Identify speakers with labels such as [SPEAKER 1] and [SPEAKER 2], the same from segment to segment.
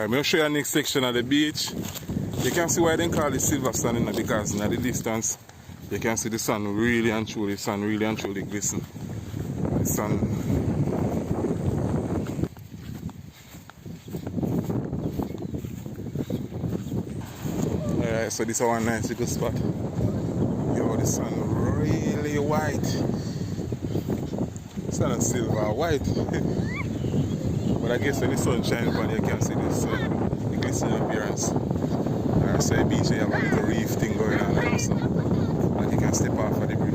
[SPEAKER 1] Alright, I'm going to show you the next section of the beach. You can see why they call it silver sand in because in the distance you can see the sun really and truly glisten. The sun. Alright, so this is one nice little spot. Yo, the sun really white. The sun is silver white. But I guess when the sun shines upon you can see this the glistening appearance. I say the beach here have a little reef thing going on there also. Like you can step off of the reef.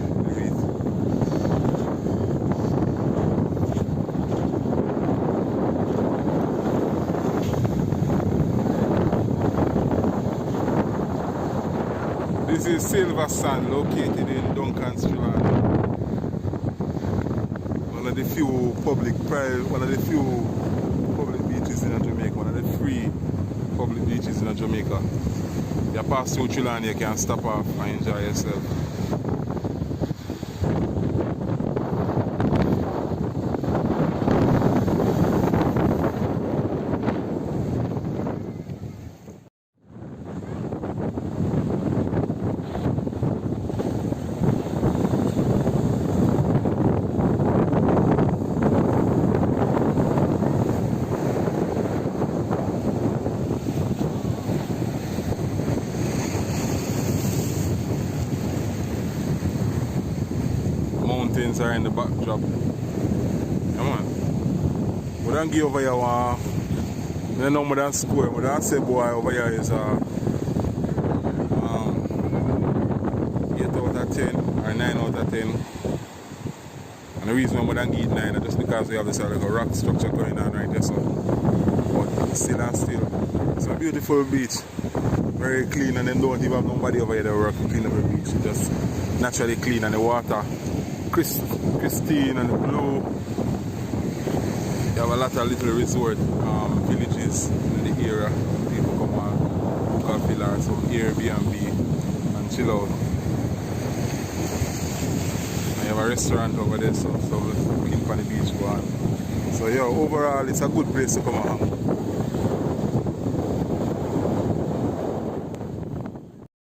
[SPEAKER 1] This is silver sand located in Duncans, Trelawny. One of the few public beaches in Jamaica, one of the free public beaches in Jamaica. You pass through Trelawny, you can stop off and enjoy yourself. Mountains are in the backdrop. Come on. We don't give over here one. We don't know more than square. We don't say boy over here is 8 out of 10 or 9 out of 10. And the reason we don't give 9 is just because we have this like a rock structure going on right there. So. But still and still. It's a beautiful beach. Very clean, and then don't even have nobody over here that work to clean up the beach. It's just naturally clean, and the water pristine and blue. You have a lot of little resort villages in the area. People come and have villas or Airbnb and chill out. And you have a restaurant over there, so looking for the beach go on. So yeah, overall it's a good place to come and hang.